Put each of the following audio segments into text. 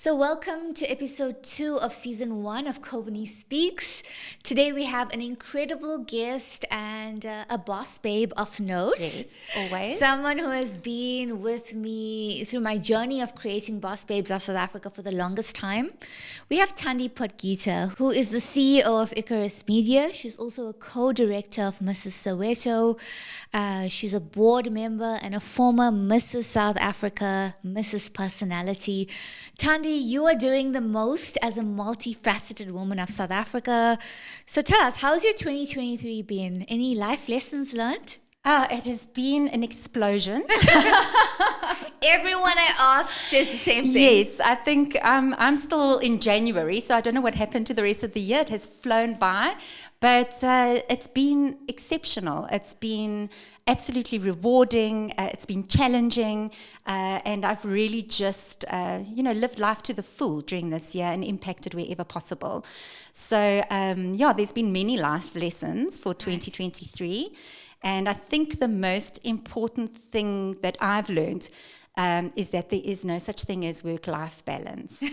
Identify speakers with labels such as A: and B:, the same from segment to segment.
A: So welcome to episode 2 of season 1 of Kovani Speaks. Today we have an incredible guest and a boss babe of note.
B: Yes, always.
A: Someone who has been with me through my journey of creating Boss Babes of South Africa for the longest time. We have Tandi Potgieter, who is the CEO of Icarus Media. She's also a co-director of Mrs. Soweto. She's a board member and a former Mrs. South Africa, Mrs. Personality. Tandi, you are doing the most as a multifaceted woman of South Africa. So tell us, how's your 2023 been? Any life lessons learned?
B: It has been an explosion.
A: Everyone I ask says the same thing.
B: Yes, I think I'm still in January, so I don't know what happened to the rest of the year. It has flown by, but it's been exceptional. It's been absolutely rewarding. It's been challenging, and I've really just, lived life to the full during this year and impacted wherever possible. So, there's been many life lessons for 2023. And I think the most important thing that I've learned is that there is no such thing as work-life balance.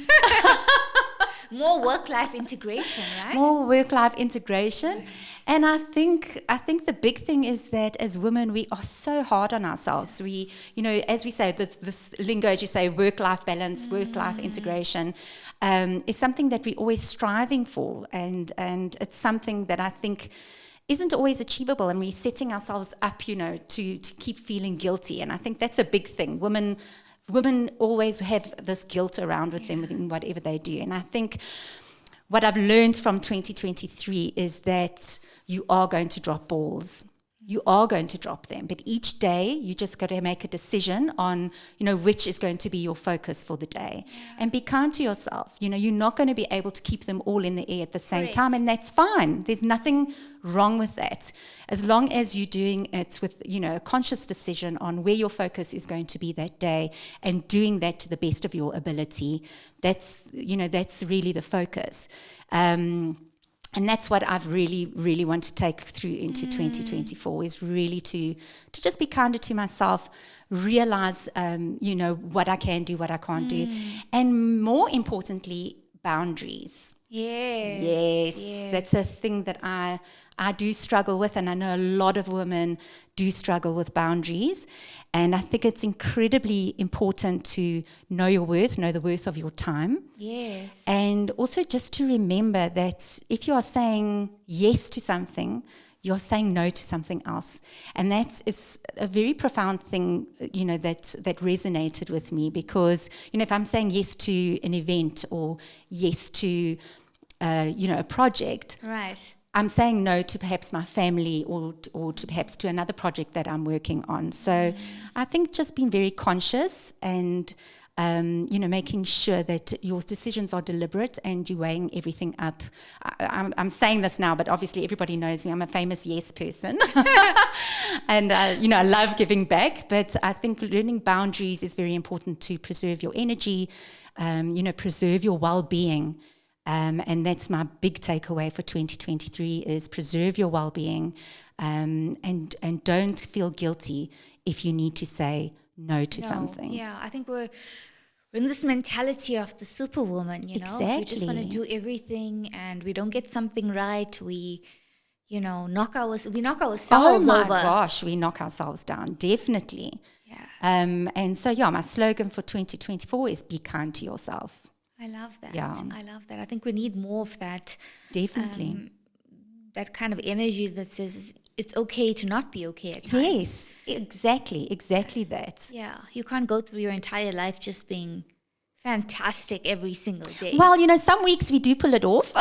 A: More work-life integration, right?
B: More work-life integration. Right. And I think the big thing is that as women, we are so hard on ourselves. We, as we say, this lingo, as you say, work-life balance, work-life integration, is something that we're always striving for. And it's something that I think isn't always achievable, and we're setting ourselves up, to keep feeling guilty. And I think that's a big thing. Women always have this guilt around with them in whatever they do. And I think what I've learned from 2023 is that you are going to drop balls. You are going to drop them. But each day, you just got to make a decision on, which is going to be your focus for the day. Yeah. And be kind to yourself. You're not going to be able to keep them all in the air at the same time, and that's fine. There's nothing wrong with that. As long as you're doing it with, a conscious decision on where your focus is going to be that day and doing that to the best of your ability, that's really the focus. And that's what I've really, really want to take through into 2024 is really to just be kinder to myself, realize, what I can do, what I can't do. And more importantly, boundaries. Yes. That's a thing that I do struggle with, and I know a lot of women do struggle with boundaries. And I think it's incredibly important to know your worth, know the worth of your time.
A: Yes.
B: And also just to remember that if you are saying yes to something, you're saying no to something else. And that is a very profound thing, that resonated with me, because, if I'm saying yes to an event or yes to, a project.
A: Right.
B: I'm saying no to perhaps my family or to perhaps to another project that I'm working on. So I think just being very conscious and, making sure that your decisions are deliberate and you're weighing everything up. I'm saying this now, but obviously everybody knows me. I'm a famous yes person. And, I love giving back. But I think learning boundaries is very important to preserve your energy, preserve your well-being. And that's my big takeaway for 2023 is preserve your well-being, and don't feel guilty if you need to say no to something.
A: Yeah, I think we're in this mentality of the superwoman,
B: Exactly.
A: We just want to do everything, and we don't get something right. We, knock ourselves over.
B: Oh my gosh, we knock ourselves down, definitely.
A: Yeah.
B: And so, my slogan for 2024 is be kind to yourself.
A: I love that.
B: Yeah.
A: I love that. I think we need more of that.
B: Definitely.
A: That kind of energy that says it's okay to not be okay at times.
B: Yes, exactly that.
A: Yeah, you can't go through your entire life just being fantastic every single day.
B: Well, some weeks we do pull it off.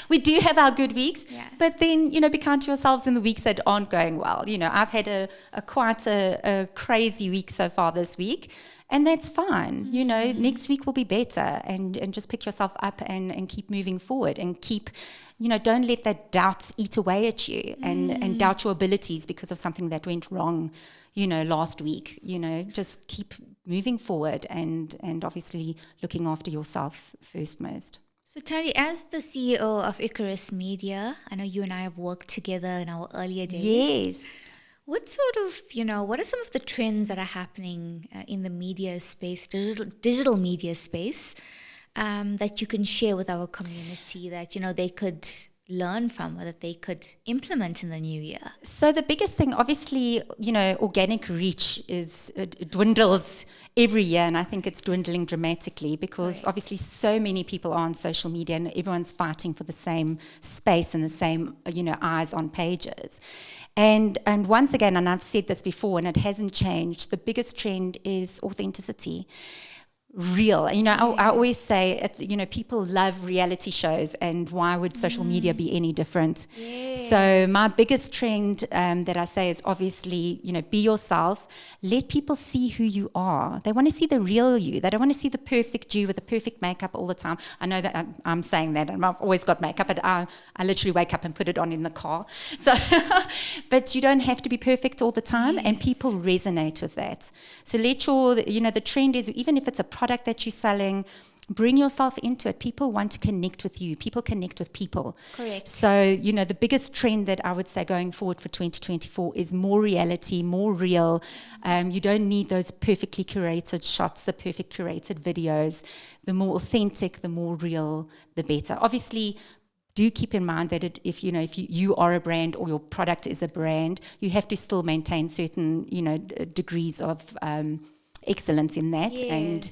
B: We do have our good weeks, but then, be kind to yourselves in the weeks that aren't going well. I've had quite a crazy week so far this week. And that's fine. Next week will be better, and just pick yourself up and keep moving forward, and keep, don't let that doubt eat away at you and doubt your abilities because of something that went wrong, last week. Just keep moving forward and obviously looking after yourself first most.
A: So Tandi, as the CEO of Icarus Media, I know you and I have worked together in our earlier days.
B: Yes.
A: What sort of, what are some of the trends that are happening in the media space, digital media space, that you can share with our community that, they could learn from or that they could implement in the new year?
B: So the biggest thing, obviously, organic reach dwindles every year, and I think it's dwindling dramatically because obviously so many people are on social media and everyone's fighting for the same space and the same, eyes on pages. And once again, and I've said this before and it hasn't changed, the biggest trend is authenticity. Real. I always say, people love reality shows, and why would social media be any different?
A: Yes.
B: So my biggest trend that I say is obviously, be yourself. Let people see who you are. They want to see the real you. They don't want to see the perfect you with the perfect makeup all the time. I know that I'm saying that, and I've always got makeup, but I literally wake up and put it on in the car. So, but you don't have to be perfect all the time, and people resonate with that. So let the trend is, even if it's a product that you're selling, bring yourself into it. People want to connect with you. People connect with people.
A: Correct.
B: So, the biggest trend that I would say going forward for 2024 is more reality, more real. You don't need those perfectly curated shots, the perfect curated videos. The more authentic, the more real, the better. Obviously, do keep in mind that if you are a brand or your product is a brand, you have to still maintain certain, degrees of excellence in that.
A: Yes.
B: And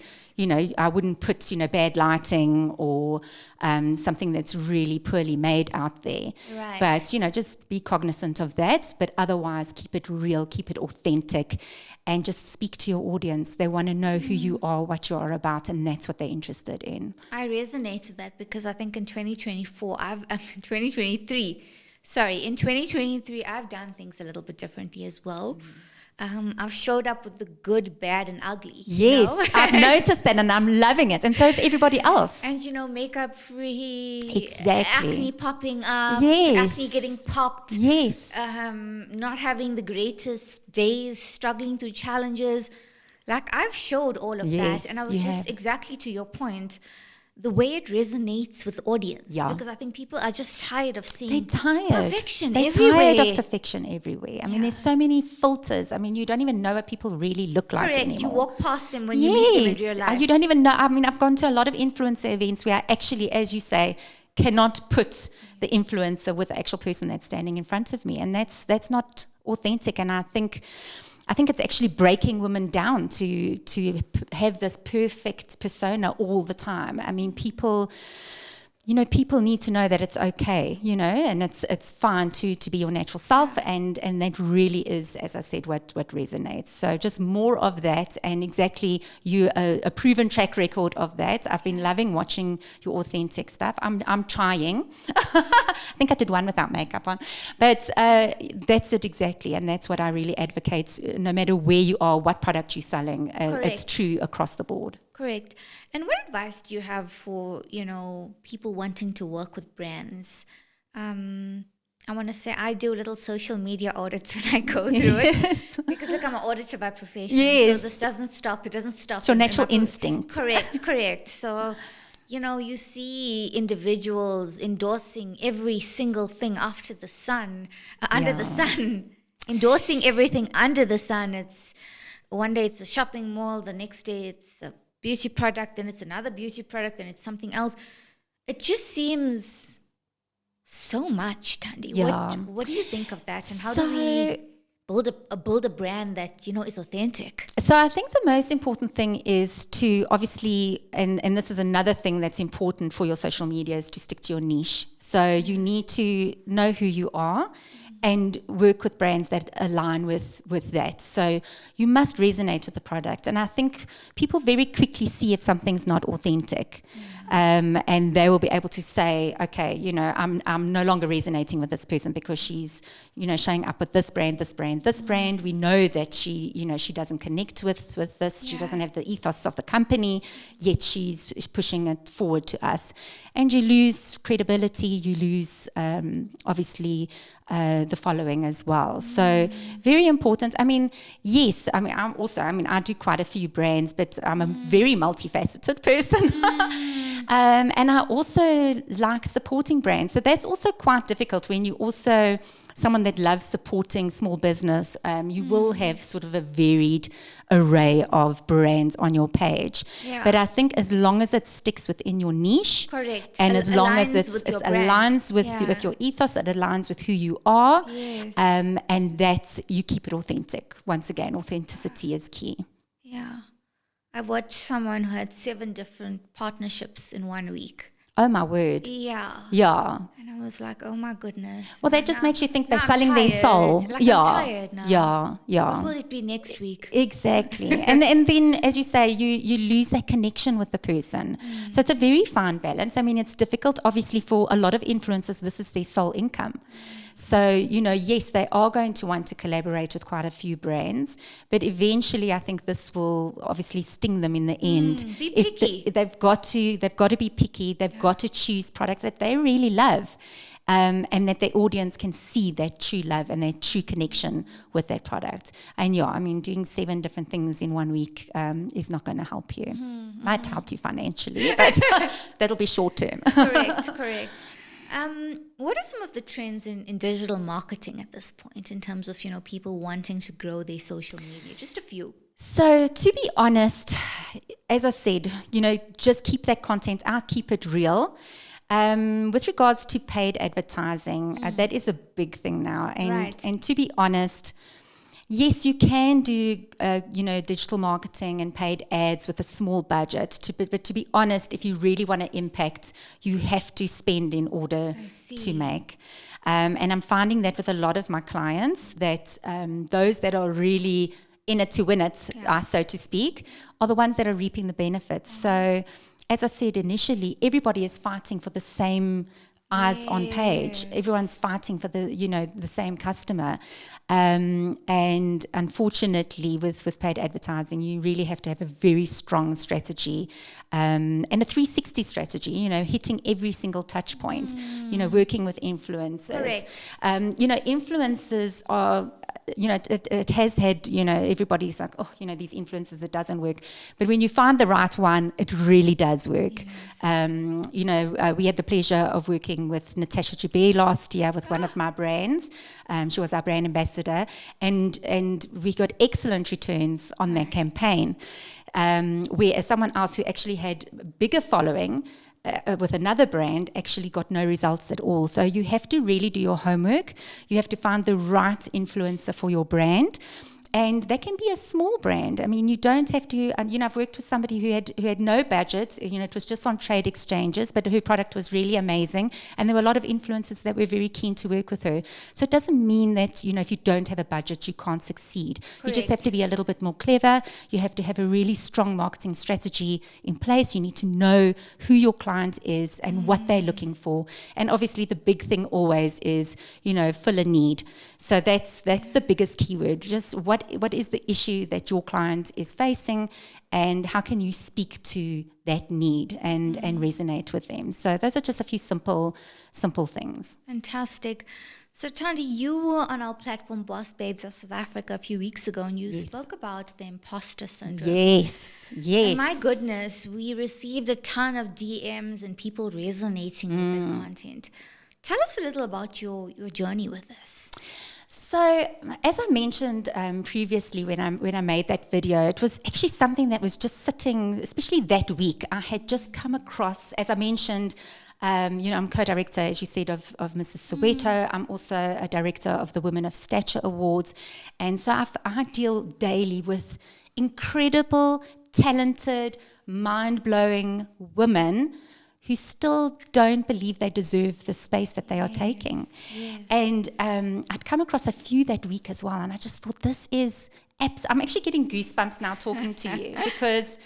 B: I wouldn't put bad lighting or something that's really poorly made out there.
A: Right.
B: But just be cognizant of that, but otherwise keep it real, keep it authentic, and just speak to your audience. They want to know who you are, what you are about, and that's what they're interested in.
A: I resonate with that because I think in 2023, I've done things a little bit differently as well. I've showed up with the good, bad, and ugly.
B: Yes, I've noticed that, and I'm loving it, and so is everybody else.
A: And makeup free,
B: Exactly.
A: acne popping up,
B: Yes.
A: acne getting popped,
B: Yes.
A: not having the greatest days, struggling through challenges. Like, I've showed all of
B: Yes,
A: that, and I was
B: you
A: just
B: have.
A: exactly to your point, the way it resonates with the audience.
B: Yeah.
A: Because I think people are just tired of seeing
B: They're tired.
A: perfection
B: They're
A: everywhere.
B: tired of perfection everywhere. I mean, there's so many filters. I mean, you don't even know what people really look like
A: Correct.
B: anymore.
A: You walk past them when you meet them in real life.
B: You don't even know. I mean, I've gone to a lot of influencer events where I actually, as you say, cannot put the influencer with the actual person that's standing in front of me, and that's not authentic. And I think it's actually breaking women down to have this perfect persona all the time. I mean, people need to know that it's okay, and it's fine to be your natural self, and that really is, as I said, what resonates. So just more of that, and exactly a proven track record of that. I've been loving watching your authentic stuff. I'm trying. I think I did one without makeup on, but that's it exactly, and that's what I really advocate. No matter where you are, what product you're selling, it's true across the board.
A: Correct. And what advice do you have for, people wanting to work with brands? I want to say I do little social media audits when I go through it. Because look, I'm an auditor by profession.
B: Yes.
A: So this doesn't stop. It doesn't stop.
B: It's your natural instinct.
A: Correct. So, you see individuals endorsing every single thing under the sun, endorsing everything under the sun. It's one day it's a shopping mall, the next day it's a beauty product, then it's another beauty product, then it's something else. It just seems so much, Tandi.
B: Yeah.
A: What do you think of that? And how do we build a brand that, is authentic?
B: So I think the most important thing is to obviously, and this is another thing that's important for your social media, is to stick to your niche. So you need to know who you are and work with brands that align with that. So you must resonate with the product. And I think people very quickly see if something's not authentic. And they will be able to say, okay, I'm no longer resonating with this person because she's, showing up with this brand. We know that she doesn't connect with this. She doesn't have the ethos of the company, yet she's pushing it forward to us. And you lose credibility, you lose, obviously, the following as well. So very important. I mean, yes, I do quite a few brands, but I'm a very multifaceted person. And I also like supporting brands. So that's also quite difficult when you also someone that loves supporting small business, you will have sort of a varied array of brands on your page.
A: Yeah.
B: But I think as long as it sticks within your niche,
A: Correct.
B: and as long as
A: Aligns
B: it
A: with your brand.
B: aligns with your ethos, it aligns with who you are,
A: Yes.
B: and that you keep it authentic. Once again, authenticity is key.
A: Yeah. I watched someone who had 7 different partnerships in 1 week.
B: Oh my word.
A: Yeah.
B: Yeah.
A: And I was like, oh my goodness.
B: Well, that just makes you think they're
A: now I'm
B: selling their
A: tired.
B: soul.
A: Like,
B: Yeah.
A: I'm tired now.
B: Yeah. Yeah.
A: What will it be next week?
B: Exactly. and then, as you say, you lose that connection with the person. So it's a very fine balance. I mean, it's difficult, obviously, for a lot of influencers. This is their sole income. So, yes, they are going to want to collaborate with quite a few brands, but eventually I think this will obviously sting them in the end.
A: Be picky.
B: They've got to be picky. They've got to choose products that they really love. And that their audience can see that true love and that true connection with that product. And doing 7 different things in 1 week is not going to help you. Might help you financially, but that'll be short term.
A: Correct. What are some of the trends in digital marketing at this point in terms of, people wanting to grow their social media? Just a few.
B: So to be honest, as I said, just keep that content out, keep it real. With regards to paid advertising, that is a big thing now. And to be honest, yes, you can do, digital marketing and paid ads with a small budget. But to be honest, if you really want to impact, you have to spend in order to make. And I'm finding that with a lot of my clients, that those that are really in it to win it, so to speak, are the ones that are reaping the benefits. So, as I said initially, everybody is fighting for the same eyes on page. Everyone's fighting for the same customer. And unfortunately, with paid advertising, you really have to have a very strong strategy and a 360 strategy, hitting every single touch point, working with influencers.
A: Correct.
B: Influencers are... it has had, everybody's like, these influencers, it doesn't work. But when you find the right one, it really does work. Yes. We had the pleasure of working with Natasha Jabir last year with one of my brands. She was our brand ambassador, and we got excellent returns on that campaign. Whereas someone else who actually had a bigger following with another brand actually got no results at all. So you have to really do your homework. You have to find the right influencer for your brand. And that can be a small brand. I mean, you don't have to, I've worked with somebody who had no budget. It was just on trade exchanges, but her product was really amazing. And there were a lot of influencers that were very keen to work with her. So it doesn't mean that, if you don't have a budget, you can't succeed. Correct. You just have to be a little bit more clever. You have to have a really strong marketing strategy in place. You need to know who your client is and what they're looking for. And obviously the big thing always is, fill a need. So that's the biggest keyword. Just what is the issue that your client is facing, and how can you speak to that need and resonate with them? So those are just a few simple things.
A: Fantastic. So Tandi, you were on our platform Boss Babes of South Africa a few weeks ago, and you spoke about the imposter syndrome.
B: Yes.
A: And my goodness, we received a ton of DMs and people resonating with the content. Tell us a little about your journey with this.
B: So, as I mentioned previously when I made that video, it was actually something that was just sitting, especially that week. I had just come across, as I mentioned, I'm co-director, as you said, of Mrs. Soweto. I'm also a director of the Women of Stature Awards. And so I deal daily with incredible, talented, mind-blowing women who still don't believe they deserve the space that they are taking.
A: Yes.
B: And I'd come across a few that week as well, and I just thought, this is... I'm actually getting goosebumps now talking to you, because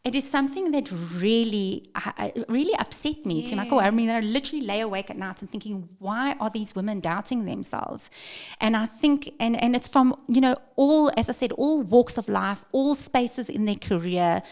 B: it is something that really upset me to my core. I mean, I literally lay awake at night and thinking, why are these women doubting themselves? And I think, and it's from, all, as I said, all walks of life, all spaces in their career.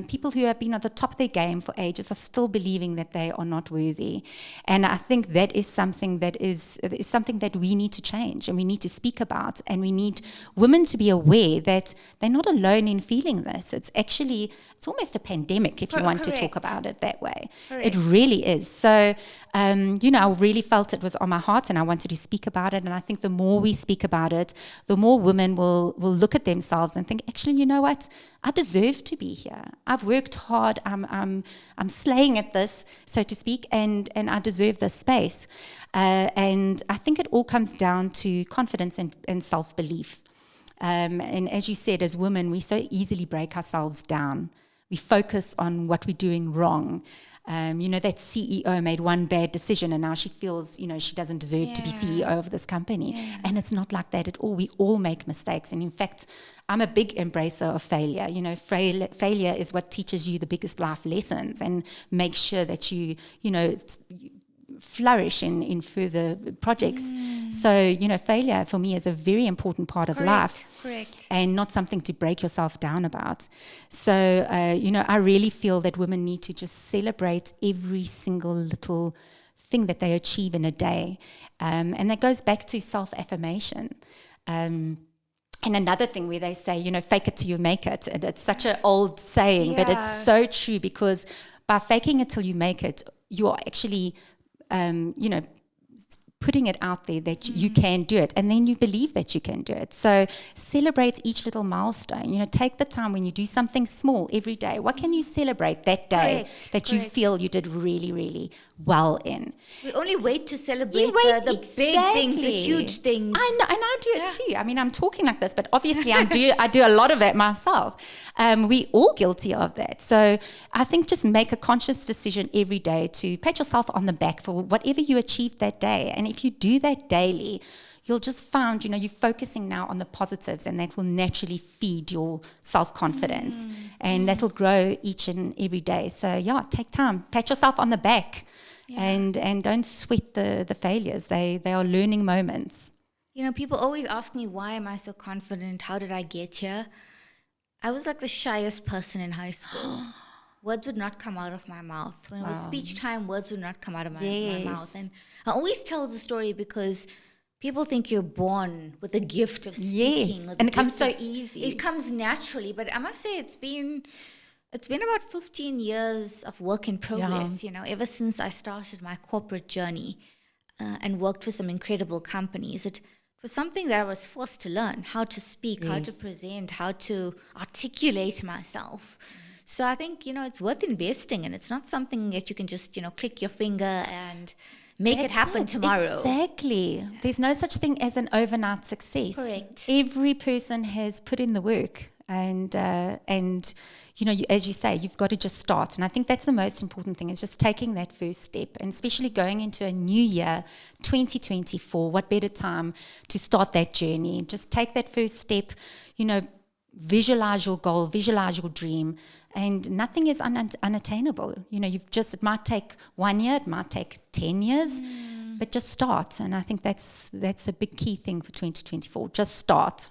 B: People who have been at the top of their game for ages are still believing that they are not worthy. And I think that is something that is something that we need to change, and we need to speak about, and we need women to be aware that they're not alone in feeling this. It's actually it's almost a pandemic if you want to talk
A: Correct.
B: about it that way.
A: Correct.
B: It really is. So, I really felt it was on my heart and I wanted to speak about it. And I think the more we speak about it, the more women will look at themselves and think, actually, you know what? I deserve to be here. I've worked hard. I'm slaying at this, so to speak, and I deserve this space. And I think it all comes down to confidence and self-belief. And as you said, as women, we so easily break ourselves down. We focus on what we're doing wrong. That CEO made one bad decision and now she feels, she doesn't deserve to be CEO of this company.
A: Yeah.
B: And it's not like that at all. We all make mistakes. And in fact, I'm a big embracer of failure. Failure is what teaches you the biggest life lessons and makes sure that you flourish in further projects. So, failure for me is a very important part of life.
A: Correct.
B: And not something to break yourself down about. So, I really feel that women need to just celebrate every single little thing that they achieve in a day. And that goes back to self-affirmation. And another thing where they say, fake it till you make it. And it's such an old saying, but it's so true, because by faking it till you make it, you are actually putting it out there that you can do it, and then you believe that you can do it. So celebrate each little milestone. Take the time when you do something small every day. What can you celebrate that day that you feel you did really, really well in?
A: We only wait to celebrate the big things, the huge things.
B: I know, and I do it too. I mean, I'm talking like this, but obviously I do a lot of that myself. We all guilty of that. So I think just make a conscious decision every day to pat yourself on the back for whatever you achieved that day. And if you do that daily, you'll just find, you're focusing now on the positives, and that will naturally feed your self-confidence. And that will grow each and every day. So take time, pat yourself on the back. And don't sweat the failures. They are learning moments.
A: People always ask me, why am I so confident? How did I get here? I was like the shyest person in high school. Words would not come out of my mouth. When it was speech time, words would not come out of my mouth. And I always tell the story because people think you're born with the gift of speaking.
B: Yes, and it comes so easy.
A: It comes naturally. But I must say it's been about 15 years of work in progress, ever since I started my corporate journey and worked for some incredible companies. It was something that I was forced to learn, how to speak, how to present, how to articulate myself. So I think, it's worth investing in. It's not something that you can just, click your finger and make it happen tomorrow.
B: Exactly. There's no such thing as an overnight success.
A: Correct.
B: Every person has put in the work. And as you say, you've got to just start. And I think that's the most important thing, is just taking that first step. And especially going into a new year, 2024, what better time to start that journey? Just take that first step, visualize your goal, visualize your dream. And nothing is unattainable. It might take 1 year, it might take 10 years, but just start. And I think that's a big key thing for 2024. Just start.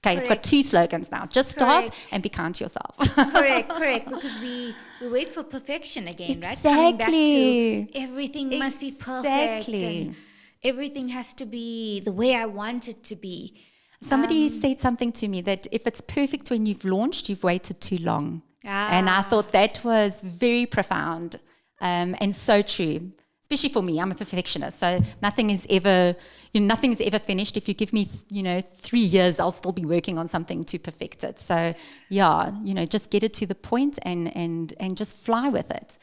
B: Okay, we've got 2 slogans now. Just start and be kind to yourself.
A: Correct. Because we wait for perfection again, right?
B: Exactly.
A: Coming back to everything must be perfect. And everything has to be the way I want it to be.
B: Somebody said something to me that if it's perfect when you've launched, you've waited too long. And I thought that was very profound and so true. Especially for me, I'm a perfectionist, so nothing is ever finished. If you give me, 3 years, I'll still be working on something to perfect it. So, just get it to the point and just fly with it,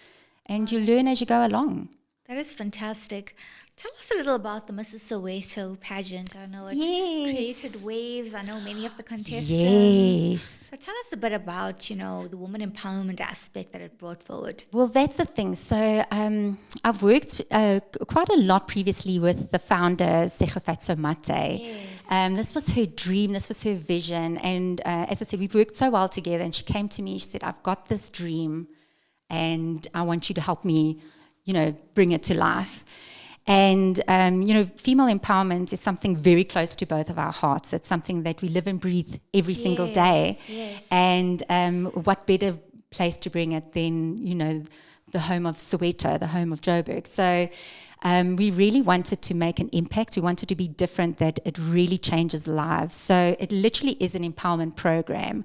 B: and you learn as you go along.
A: That is fantastic. Tell us a little about the Mrs. Soweto pageant. I know it created waves. I know many of the contestants.
B: Yes.
A: So tell us a bit about, the woman empowerment aspect that it brought forward.
B: Well, that's the thing. So I've worked quite a lot previously with the founder, Segofatso Mate.
A: Yes.
B: This was her dream. This was her vision. And as I said, we've worked so well together. And she came to me. She said, I've got this dream and I want you to help me, bring it to life. And, female empowerment is something very close to both of our hearts. It's something that we live and breathe every single day.
A: Yes.
B: And what better place to bring it than, the home of Soweto, the home of Joburg. So We really wanted to make an impact. We wanted to be different, that it really changes lives. So it literally is an empowerment program.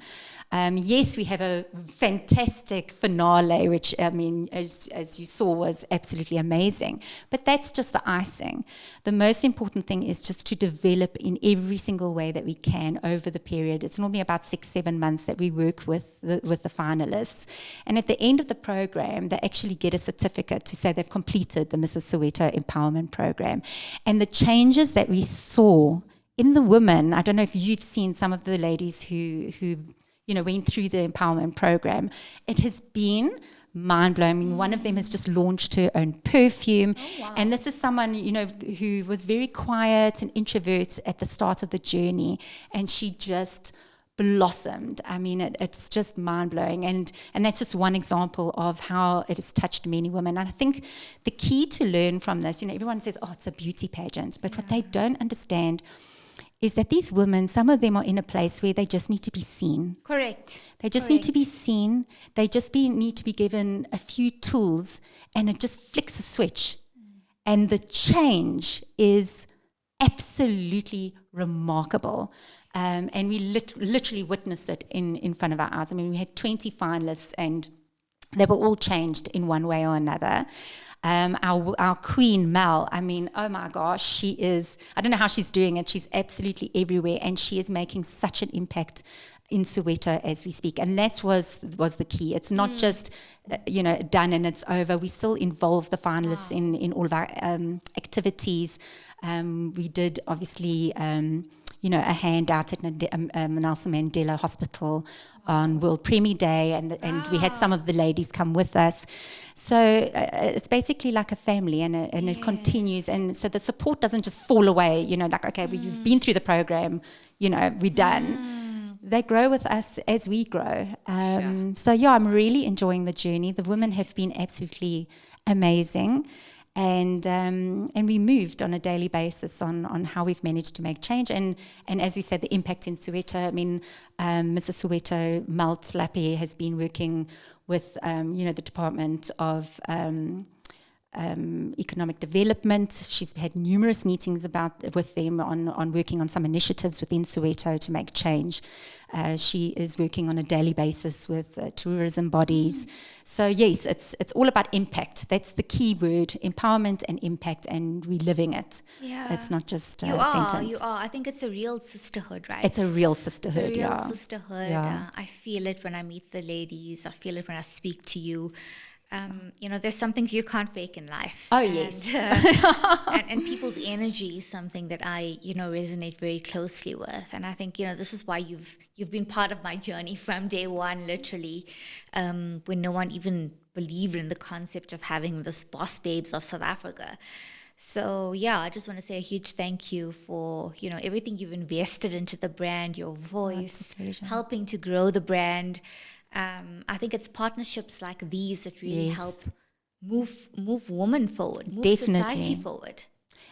B: Yes, we have a fantastic finale, which, I mean, as you saw, was absolutely amazing. But that's just the icing. The most important thing is just to develop in every single way that we can over the period. It's normally about 6-7 months that we work with the finalists. And at the end of the program, they actually get a certificate to say they've completed the Mrs. Soweto Empowerment Program. And the changes that we saw in the women, I don't know if you've seen some of the ladies who went through the empowerment program. It has been mind-blowing. One of them has just launched her own perfume.
A: Oh, wow.
B: And this is someone, who was very quiet and introvert at the start of the journey. And she just blossomed. I mean, it's just mind-blowing. And that's just one example of how it has touched many women. And I think the key to learn from this, everyone says, oh, it's a beauty pageant. But what they don't understand is that these women, some of them are in a place where they just need to be seen.
A: Correct.
B: They just need to be seen. They just need to be given a few tools, and it just flicks a switch. And the change is absolutely remarkable. And we literally witnessed it in front of our eyes. I mean, we had 20 finalists, and they were all changed in one way or another. Our queen, Mel, I mean, oh my gosh, she is, I don't know how she's doing it. She's absolutely everywhere, and she is making such an impact in Soweto as we speak. And that was the key. It's not just, done and it's over. We still involve the finalists in all of our activities. We did, obviously, a handout at Nelson Mandela Hospital on World Premier Day, and we had some of the ladies come with us. So it's basically like a family, and it continues. And so the support doesn't just fall away, okay, you've been through the program, we're done. They grow with us as we grow. So yeah, I'm really enjoying the journey. The women have been absolutely amazing. And we moved on a daily basis on how we've managed to make change. And as we said, the impact in Soweto, I mean, Mrs. Soweto, Mel Slappy, has been working with, the Department of Economic Development. She's had numerous meetings with them on working on some initiatives within Soweto to make change. She is working on a daily basis with tourism bodies. So yes, it's all about impact. That's the key word: empowerment and impact, and we're living it.
A: Yeah,
B: it's not just a
A: sentence.
B: You
A: are. I think it's a real sisterhood, right?
B: It's a real sisterhood.
A: It's a real sisterhood. Yeah. I feel it when I meet the ladies. I feel it when I speak to you. There's some things you can't fake in life.
B: Oh, yes.
A: And people's energy is something that I, resonate very closely with. And I think, this is why you've been part of my journey from day one, literally, when no one even believed in the concept of having this Boss Babes of South Africa. So, yeah, I just want to say a huge thank you for, everything you've invested into the brand, your voice, helping to grow the brand. I think it's partnerships like these that really help move women forward, move society forward.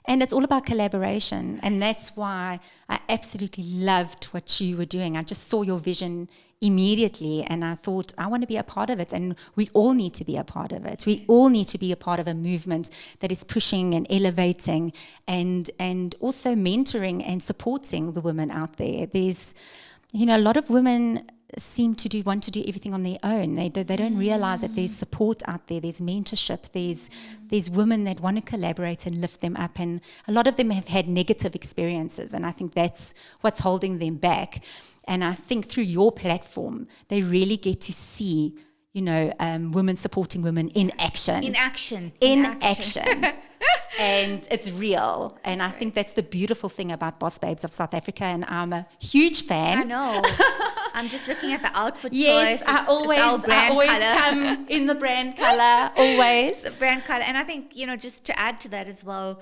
B: And it's all about collaboration. And that's why I absolutely loved what you were doing. I just saw your vision immediately, and I thought, I want to be a part of it. And we all need to be a part of it. We all need to be a part of a movement that is pushing and elevating and also mentoring and supporting the women out there. There's, a lot of women seem to want to do everything on their own. They don't realize that there's support out there, there's mentorship, there's women that want to collaborate and lift them up, and a lot of them have had negative experiences, and I think that's what's holding them back. And I think through your platform, they really get to see, women supporting women in action.
A: In action.
B: And it's real. And I think that's the beautiful thing about Boss Babes of South Africa, and I'm a huge fan.
A: I know. I'm just looking at the outfit
B: yes,
A: choice.
B: I always come in the brand color, always.
A: The brand color. And I think, just to add to that as well,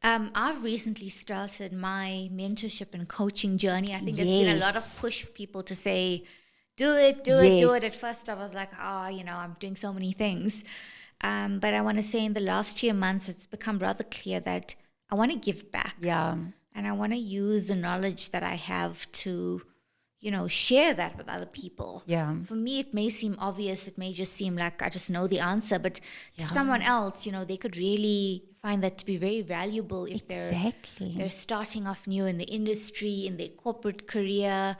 A: I've recently started my mentorship and coaching journey. I think there's been a lot of push for people to say, do it. At first I was like, I'm doing so many things. But I want to say in the last few months, it's become rather clear that I want to give back.
B: Yeah.
A: And I want to use the knowledge that I have to, share that with other people.
B: Yeah.
A: For me, it may seem obvious. It may just seem like I just know the answer. But to someone else, they could really find that to be very valuable if they're starting off new in the industry, in their corporate career,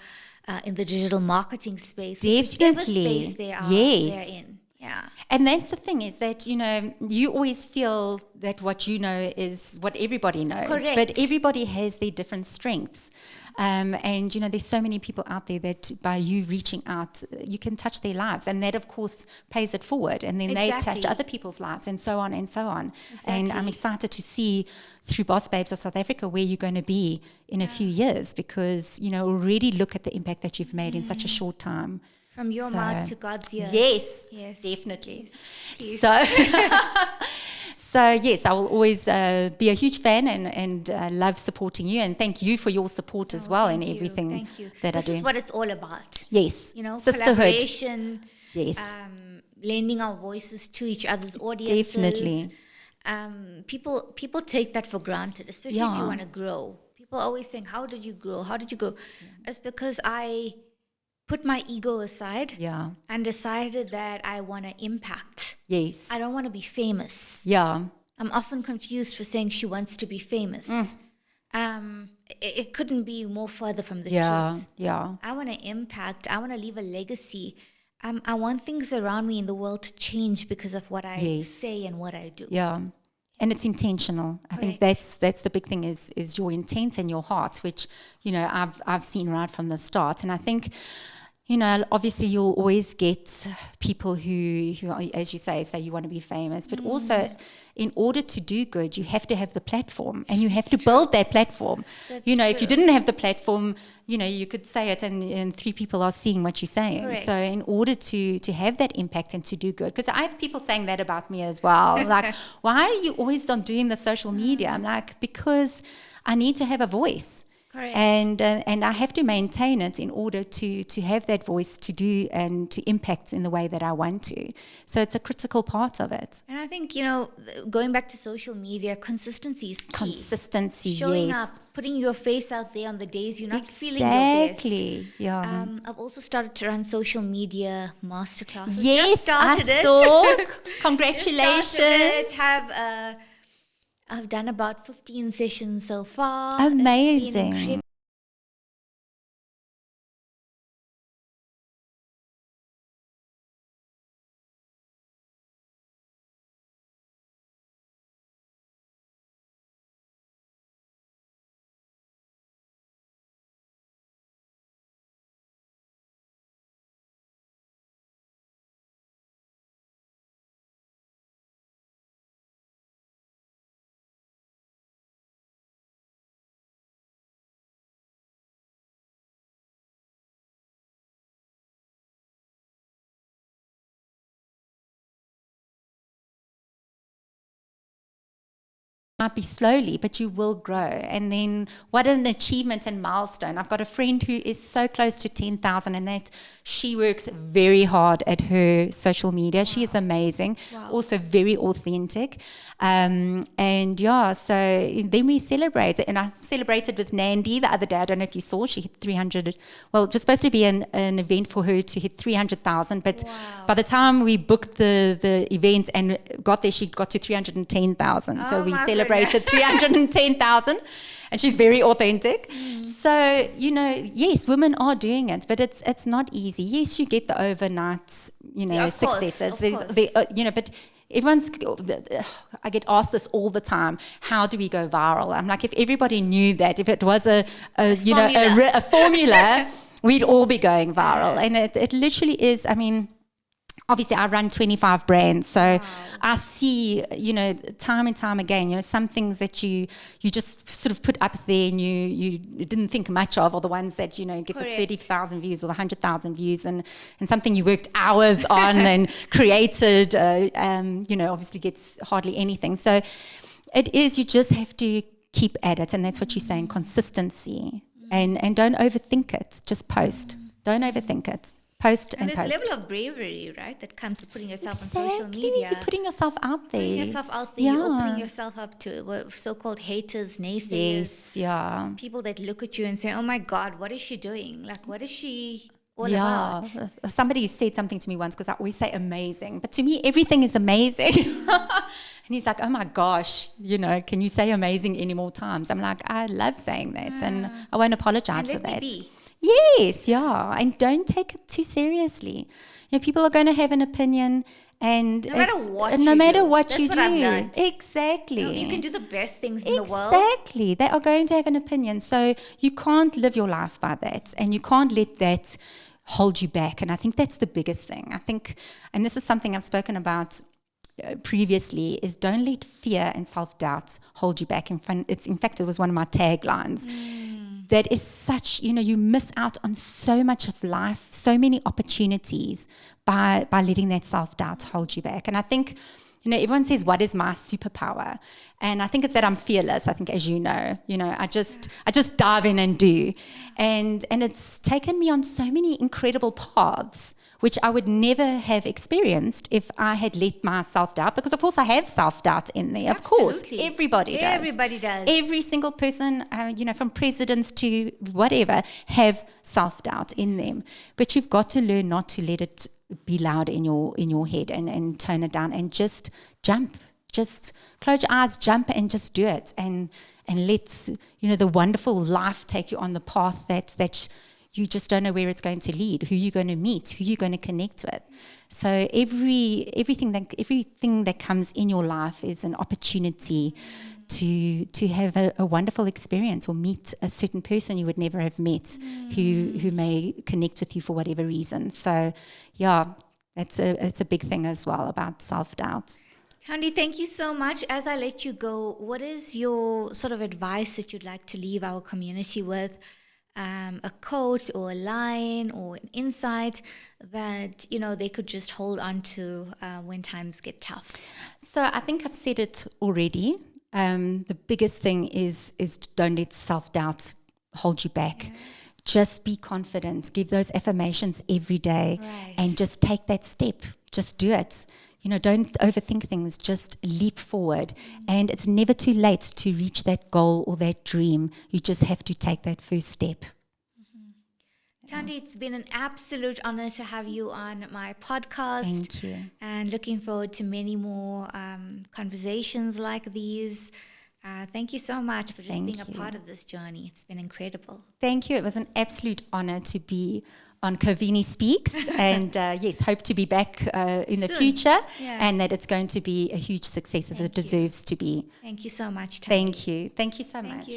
A: in the digital marketing space, whichever space they are they're in. Yeah.
B: And that's the thing, is that, you always feel that what you know is what everybody knows.
A: Correct.
B: But everybody has their different strengths. And, there's so many people out there that by you reaching out, you can touch their lives. And that, of course, pays it forward. And then they touch other people's lives, and so on and so on. Exactly. And I'm excited to see through Boss Babes of South Africa where you're going to be in a few years, because, already look at the impact that you've made in such a short time.
A: From your mouth to God's ears.
B: Yes, definitely.
A: Yes.
B: So yes, I will always be a huge fan and love supporting you, and thank you for your support as well in everything that I do.
A: This is what it's all about.
B: Yes, sisterhood.
A: Collaboration.
B: Yes,
A: lending our voices to each other's audiences.
B: Definitely.
A: People take that for granted, especially if you want to grow. People are always saying, "How did you grow? How did you grow?" It's because I put my ego aside and decided that I want to impact.
B: Yes.
A: I don't want to be famous.
B: Yeah.
A: I'm often confused for saying she wants to be famous. It couldn't be more further from the truth.
B: Yeah.
A: I want to impact. I want to leave a legacy. I want things around me in the world to change because of what I say and what I do.
B: Yeah. And it's intentional. I think that's the big thing is your intent and your heart, which, I've seen right from the start. And I think, obviously you'll always get people who, as you say you want to be famous, but also in order to do good, you have to have the platform, and you have to build that platform. That's if you didn't have the platform, you could say it and three people are seeing what you're saying.
A: Correct.
B: So in order to have that impact and to do good, because I have people saying that about me as well, like, why are you always on doing the social media? I'm like, because I need to have a voice.
A: Correct.
B: And I have to maintain it in order to have that voice to do and to impact in the way that I want to. So it's a critical part of it.
A: And I think, going back to social media, consistency is key.
B: Consistency,
A: Showing up, putting your face out there on the days you're not feeling your best.
B: Exactly, yeah.
A: I've also started to run social media masterclasses.
B: Yes, I saw. Congratulations.
A: I've done about 15 sessions so far.
B: Amazing. Might be slowly, but you will grow. And then what an achievement and milestone. I've got a friend who is so close to 10,000, and that she works very hard at her social media. She is amazing, also very authentic. So then we celebrate, and I celebrated with Nandi the other day. I don't know if you saw, she hit 300. Well, it was supposed to be an event for her to hit 300,000, but by the time we booked the event and got there, she got to 310,000. So we celebrated 310,000, and she's very authentic. So, yes, women are doing it, but it's not easy. Yes, you get the overnight, successes. But everyone's, I get asked this all the time, how do we go viral? I'm like, if everybody knew that, if it was a formula, we'd all be going viral. And it literally is, obviously I run 25 brands, so I see, time and time again, some things that you just sort of put up there and you didn't think much of, or the ones that, get the 30,000 views or the 100,000 views, and something you worked hours on and created, obviously gets hardly anything. So it is, you just have to keep at it, and that's what you're saying, consistency, and don't overthink it, just post. Don't overthink it. Post and
A: post.
B: And
A: there's a level of bravery, right, that comes to putting yourself on social media.
B: You're putting yourself out there.
A: You're opening yourself up to so-called haters, naysayers.
B: Yes,
A: people that look at you and say, oh my God, what is she doing? Like, what is she all about?
B: Somebody said something to me once, because I always say amazing. But to me, everything is amazing. And he's like, oh my gosh, can you say amazing any more times? I'm like, I love saying that, and I won't apologize for
A: And let
B: that.
A: me be.
B: Yes, yeah. And don't take it too seriously. People are going to have an opinion, and
A: No matter what
B: no
A: you
B: matter
A: do.
B: what
A: That's
B: you
A: what
B: do.
A: I've learned.
B: Exactly.
A: You can do the best things in the world.
B: Exactly. They are going to have an opinion. So you can't live your life by that, and you can't let that hold you back. And I think that's the biggest thing. I think, and this is something I've spoken about previously, is don't let fear and self-doubt hold you back. In fact, it was one of my taglines. That is such, you miss out on so much of life, so many opportunities by letting that self-doubt hold you back. And I think, everyone says, what is my superpower? And I think it's that I'm fearless. I think, as I just dive in and do. And it's taken me on so many incredible paths, which I would never have experienced if I had let my self-doubt, because of course I have self-doubt in there.
A: Absolutely.
B: Of course, everybody does.
A: Everybody does.
B: Every single person, from presidents to whatever, have self-doubt in them. But you've got to learn not to let it be loud in your head, and tone it down, and just jump. Just close your eyes, jump, and just do it. And let the wonderful life take you on the path that you just don't know where it's going to lead, who you're going to meet, who you're going to connect with. So everything that comes in your life is an opportunity to have a wonderful experience, or meet a certain person you would never have met, who may connect with you for whatever reason. So yeah, it's a big thing as well about self-doubt.
A: Tandi, thank you so much. As I let you go, what is your sort of advice that you'd like to leave our community with? A quote or a line or an insight that they could just hold on to when times get tough?
B: So I think I've said it already. The biggest thing is don't let self-doubt hold you back. Yeah. Just be confident. Give those affirmations every day,
A: right,
B: and just take that step. Just do it. Don't overthink things. Just leap forward. And it's never too late to reach that goal or that dream. You just have to take that first step.
A: Tandi, it's been an absolute honor to have you on my podcast.
B: Thank you.
A: And looking forward to many more conversations like these. Thank you so much for just being a part of this journey. It's been incredible.
B: Thank you. It was an absolute honor to be on Kavini Speaks, and yes, hope to be back in the future, and that it's going to be a huge success as it deserves to be.
A: Thank you so much, Tandi.
B: Thank you. Thank you so much.